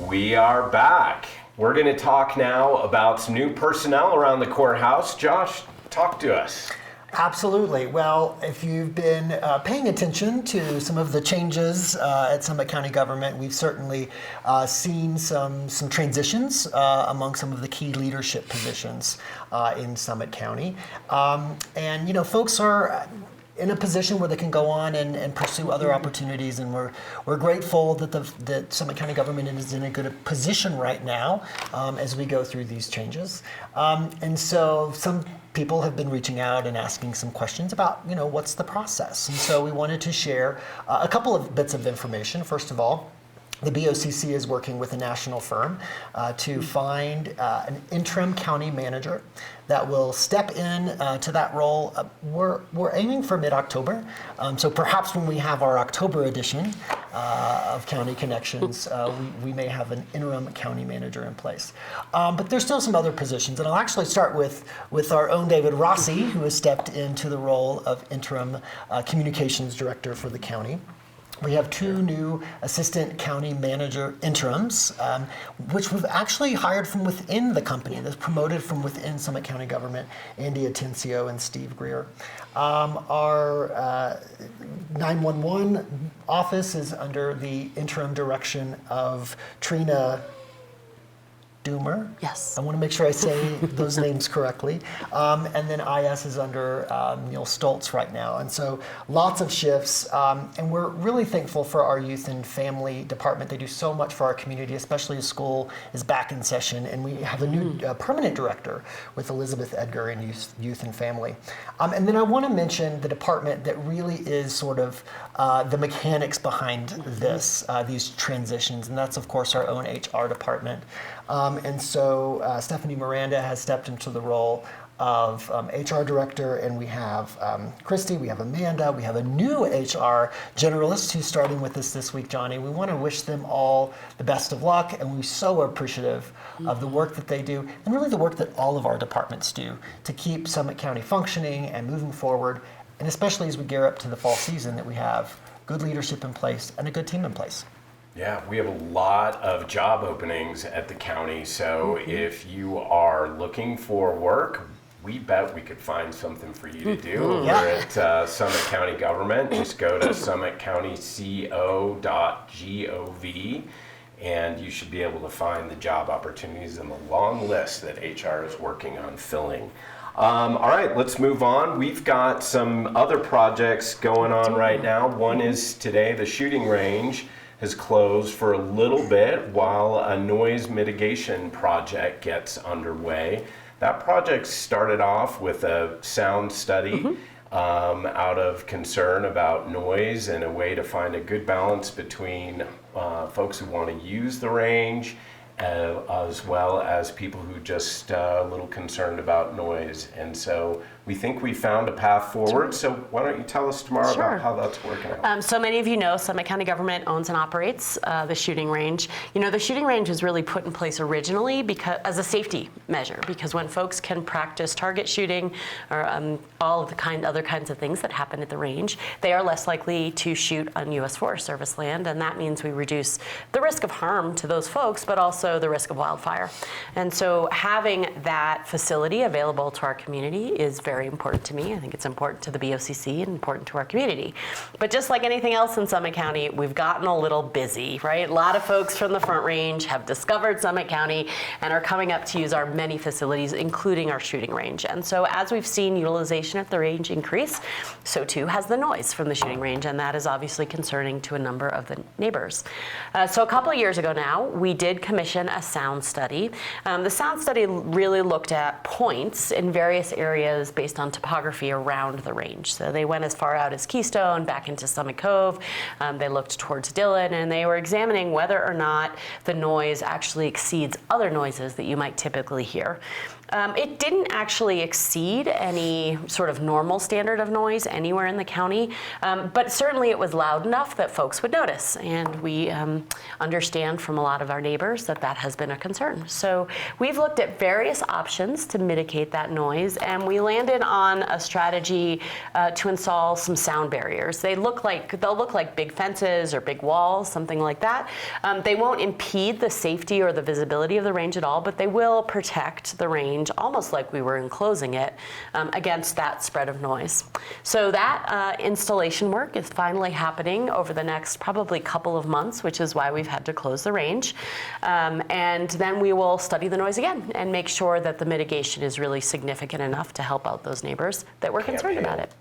We are back. We're going to talk now about some new personnel around the courthouse. Josh, talk to us. Absolutely. Well, if you've been paying attention to some of the changes at Summit County government, we've certainly seen some transitions among some of the key leadership positions in Summit County. And, you know, folks are in a position where they can go on and pursue other opportunities, and we're grateful that Summit County government is in a good position right now as we go through these changes. And so some people have been reaching out and asking some questions about, you know, what's the process? And so we wanted to share a couple of bits of information. First of all, the BOCC is working with a national firm to find an interim county manager that will step in to that role. We're aiming for mid-October, so perhaps when we have our October edition of County Connections, we may have an interim county manager in place. But there's still some other positions, and I'll actually start with our own David Rossi, who has stepped into the role of Interim Communications Director for the county. We have two new assistant county manager interims, which we've actually hired from within the company. That's promoted from within Summit County government, Andy Atencio and Steve Greer. Our 911 office is under the interim direction of Trina Doomer. Yes. I want to make sure I say those names correctly. And then IS is under Neil Stoltz right now. And so lots of shifts. And we're really thankful for our youth and family department. They do so much for our community, especially as school is back in session. And we have a new permanent director with Elizabeth Edgar in youth and family. And then I want to mention the department that really is sort of the mechanics behind these transitions. And that's, of course, our own HR department. And so Stephanie Miranda has stepped into the role of HR director, and we have Christy, we have Amanda, we have a new HR generalist who's starting with us this week, Johnny. We want to wish them all the best of luck, and we're so appreciative of the work that they do, and really the work that all of our departments do to keep Summit County functioning and moving forward, and especially as we gear up to the fall season, that we have good leadership in place and a good team in place. Yeah, we have a lot of job openings at the county, so if you are looking for work, we bet we could find something for you to do over at Summit County Government. Just go to summitcountyco.gov, and you should be able to find the job opportunities in the long list that HR is working on filling. All right, let's move on. We've got some other projects going on right now. One is today, the shooting range has closed for a little bit while a noise mitigation project gets underway. That project started off with a sound study out of concern about noise and a way to find a good balance between folks who want to use the range as well as people who just a little concerned about noise. And so we think we found a path forward. So why don't you tell us tomorrow about how that's working out? So many of you know Summit County government owns and operates the shooting range. You know, the shooting range was really put in place originally because as a safety measure, because when folks can practice target shooting or all of the other kinds of things that happen at the range, they are less likely to shoot on U.S. Forest Service land, and that means we reduce the risk of harm to those folks, but also the risk of wildfire. And so having that facility available to our community is very important to me. I think it's important to the BOCC and important to our community. But just like anything else in Summit County, we've gotten a little busy, right? A lot of folks from the Front Range have discovered Summit County and are coming up to use our many facilities, including our shooting range. And so as we've seen utilization at the range increase, so too has the noise from the shooting range, and that is obviously concerning to a number of the neighbors. So a couple of years ago now, we did commission a sound study. The sound study really looked at points in various areas based on topography around the range. So they went as far out as Keystone, back into Summit Cove. They looked towards Dillon, and they were examining whether or not the noise actually exceeds other noises that you might typically hear. It didn't actually exceed any sort of normal standard of noise anywhere in the county, but certainly it was loud enough that folks would notice. And we understand from a lot of our neighbors that that has been a concern. So we've looked at various options to mitigate that noise, and we landed on a strategy to install some sound barriers. They'll look like big fences or big walls, something like that. They won't impede the safety or the visibility of the range at all, but they will protect the range almost like we were enclosing it against that spread of noise. So that installation work is finally happening over the next probably couple of months, which is why we've had to close the range. And then we will study the noise again and make sure that the mitigation is really significant enough to help out those neighbors that were concerned about it.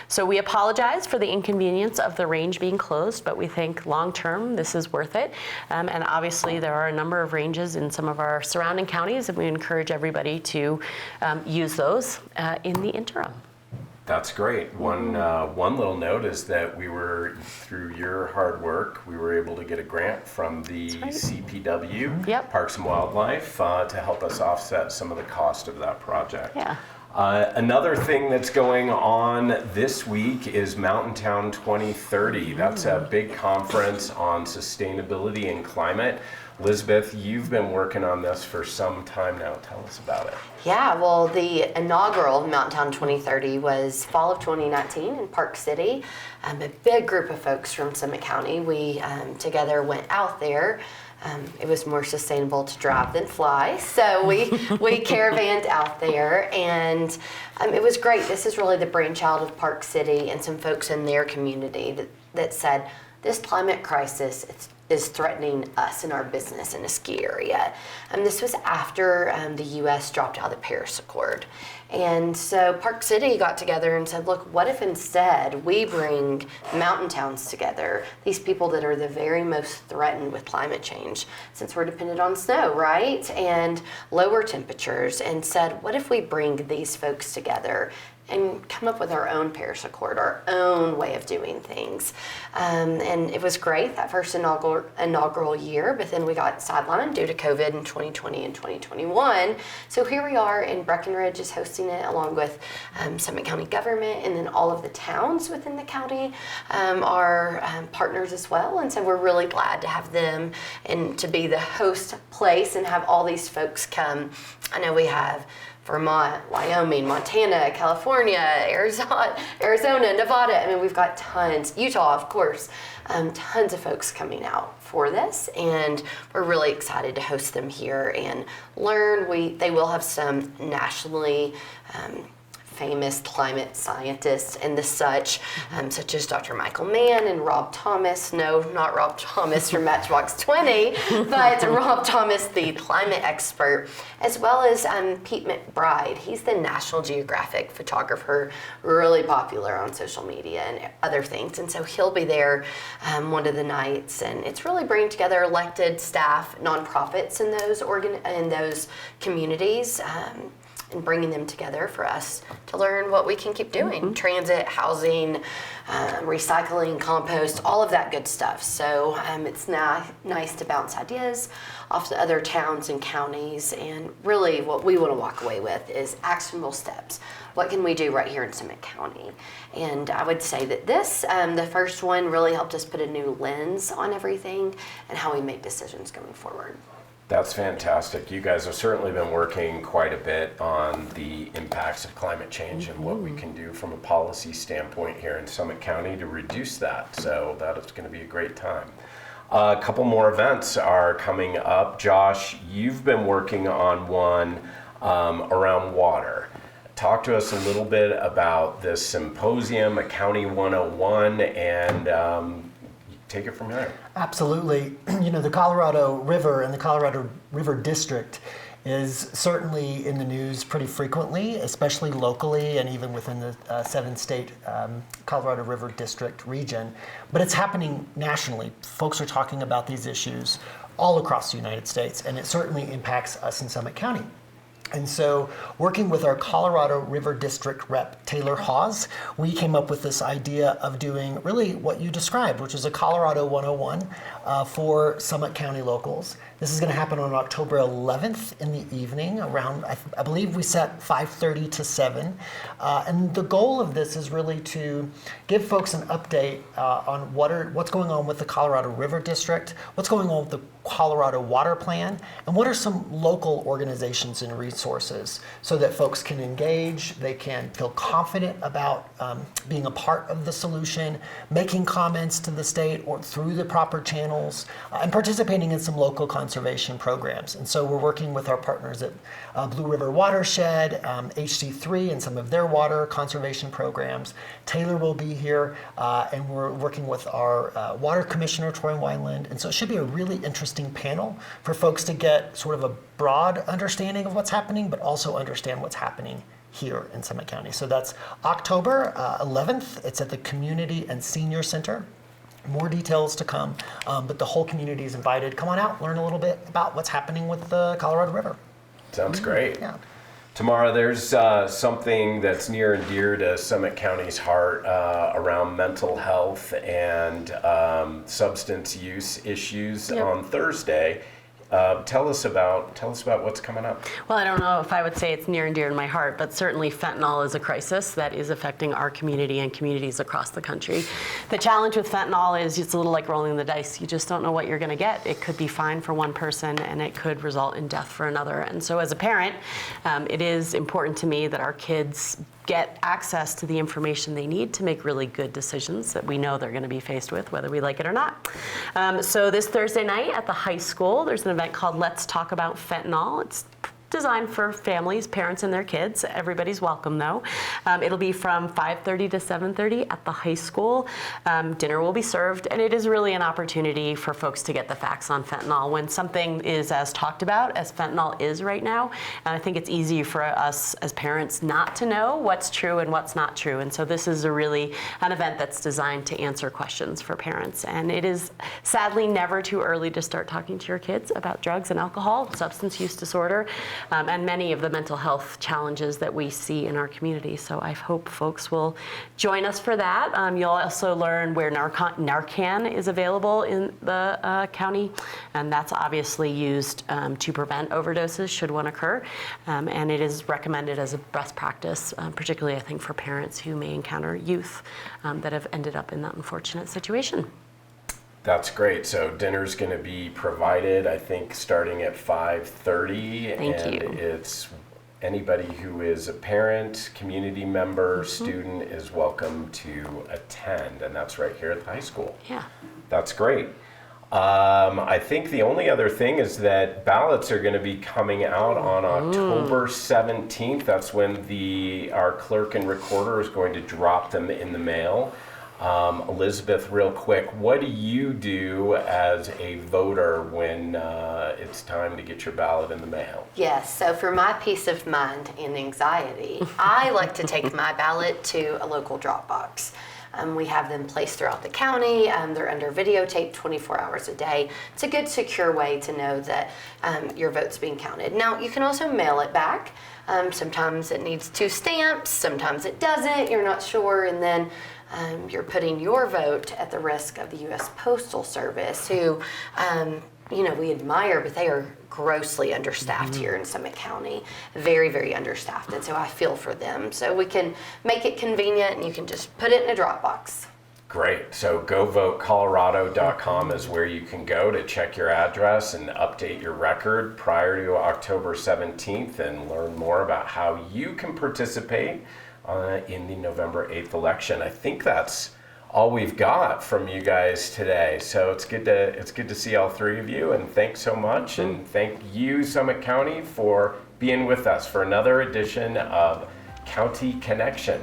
So we apologize for the inconvenience of the range being closed, but we think long term this is worth it. And obviously there are a number of ranges in some of our surrounding counties, and we encourage everybody to use those in the interim. That's great. One little note is that through your hard work, we were able to get a grant from the CPW, Yep. Parks and Wildlife, to help us offset some of the cost of that project. Yeah. Another thing that's going on this week is Mountain Town 2030. That's a big conference on sustainability and climate. Elizabeth, you've been working on this for some time now. Tell us about it. Yeah, well, the inaugural Mountain Town 2030 was fall of 2019 in Park City. A big group of folks from Summit County. We together went out there. It was more sustainable to drive than fly, so we caravanned out there, and it was great. This is really the brainchild of Park City and some folks in their community that said, this climate crisis is threatening us and our business in a ski area. And this was after the U.S. dropped out of the Paris Accord. And so Park City got together and said, look, what if instead we bring mountain towns together, these people that are the very most threatened with climate change, since we're dependent on snow, right? And lower temperatures, and said, what if we bring these folks together and come up with our own Paris Accord, our own way of doing things. And it was great that first inaugural year, but then we got sidelined due to COVID in 2020 and 2021. So here we are, and Breckenridge is hosting it along with Summit County government, and then all of the towns within the county are partners as well. And so we're really glad to have them and to be the host place and have all these folks come. I know we have Vermont, Wyoming, Montana, California, Arizona, Nevada. I mean, we've got tons, Utah, of course, tons of folks coming out for this, and we're really excited to host them here and learn. They will have some nationally famous climate scientists and the such as Dr. Michael Mann and Rob Thomas. No, not Rob Thomas from Matchbox 20, but Rob Thomas, the climate expert, as well as Pete McBride. He's the National Geographic photographer, really popular on social media and other things. And so he'll be there one of the nights, and it's really bringing together elected staff, nonprofits in those communities. And bringing them together for us to learn what we can keep doing. Transit, housing, recycling, compost, all of that good stuff. So it's nice to bounce ideas off to other towns and counties, and really what we want to walk away with is actionable steps. What can we do right here in Summit County? And I would say that this, the first one, really helped us put a new lens on everything and how we make decisions going forward. That's fantastic. You guys have certainly been working quite a bit on the impacts of climate change and what we can do from a policy standpoint here in Summit County to reduce that. So that is going to be a great time. A couple more events are coming up. Josh, you've been working on one around water. Talk to us a little bit about this symposium, a County 101, and take it from there. Absolutely. You know, the Colorado River and the Colorado River District is certainly in the news pretty frequently, especially locally and even within the 7-state Colorado River District region. But it's happening nationally. Folks are talking about these issues all across the United States, and it certainly impacts us in Summit County. And so, working with our Colorado River District Rep, Taylor Hawes, we came up with this idea of doing really what you described, which is a Colorado 101 for Summit County locals. This is going to happen on October 11th in the evening around, I believe we set 5:30 to 7. And the goal of this is really to give folks an update on what's going on with the Colorado River District, what's going on with the Colorado Water Plan, and what are some local organizations and resources so that folks can engage, they can feel confident about being a part of the solution, making comments to the state or through the proper channels, and participating in some local conservation programs. And so we're working with our partners at Blue River Watershed, HC3, and some of their water conservation programs. Taylor will be here, and we're working with our Water Commissioner, Troy Wineland. And so it should be a really interesting panel for folks to get sort of a broad understanding of what's happening, but also understand what's happening here in Summit County. So that's October 11th. It's at the Community and Senior Center. More details to come, but the whole community is invited. Come on out, learn a little bit about what's happening with the Colorado River. Sounds great. Yeah. Tamara, there's something that's near and dear to Summit County's heart around mental health and substance use issues on Thursday. Tell us about what's coming up. Well, I don't know if I would say it's near and dear to my heart, but certainly fentanyl is a crisis that is affecting our community and communities across the country. The challenge with fentanyl is it's a little like rolling the dice. You just don't know what you're going to get. It could be fine for one person, and it could result in death for another. And so as a parent, it is important to me that our kids get access to the information they need to make really good decisions that we know they're going to be faced with, whether we like it or not. So this Thursday night at the high school, there's an event called Let's Talk About Fentanyl. It's designed for families, parents, and their kids. Everybody's welcome, though. It'll be from 5:30 to 7:30 at the high school. Dinner will be served, and it is really an opportunity for folks to get the facts on fentanyl. When something is as talked about as fentanyl is right now, and I think it's easy for us as parents not to know what's true and what's not true. And so this is really an event that's designed to answer questions for parents. And it is sadly never too early to start talking to your kids about drugs and alcohol, substance use disorder, and many of the mental health challenges that we see in our community. So I hope folks will join us for that. You'll also learn where Narcan is available in the county, and that's obviously used to prevent overdoses should one occur. And it is recommended as a best practice, particularly I think for parents who may encounter youth that have ended up in that unfortunate situation. That's great. So dinner's going to be provided, I think, starting at 5:30. Thank you. It's anybody who is a parent, community member, student is welcome to attend, and that's right here at the high school. Yeah. That's great. I think the only other thing is that ballots are going to be coming out on October 17th. That's when our clerk and recorder is going to drop them in the mail. Elizabeth, real quick, what do you do as a voter when it's time to get your ballot in the mail? Yes, so for my peace of mind and anxiety, I like to take my ballot to a local drop box. We have them placed throughout the county. They're under videotape 24 hours a day. It's a good, secure way to know that your vote's being counted. Now, you can also mail it back. Sometimes it needs 2 stamps, sometimes it doesn't, you're not sure, and then you're putting your vote at the risk of the U.S. Postal Service, who, we admire, but they are grossly understaffed here in Summit County. Very, very understaffed, and so I feel for them. So we can make it convenient, and you can just put it in a drop box. Great. So govotecolorado.com is where you can go to check your address and update your record prior to October 17th and learn more about how you can participate in the November 8th election. I think that's all we've got from you guys today. So it's good to see all 3 of you, and thanks so much. And thank you, Summit County, for being with us for another edition of County Connection.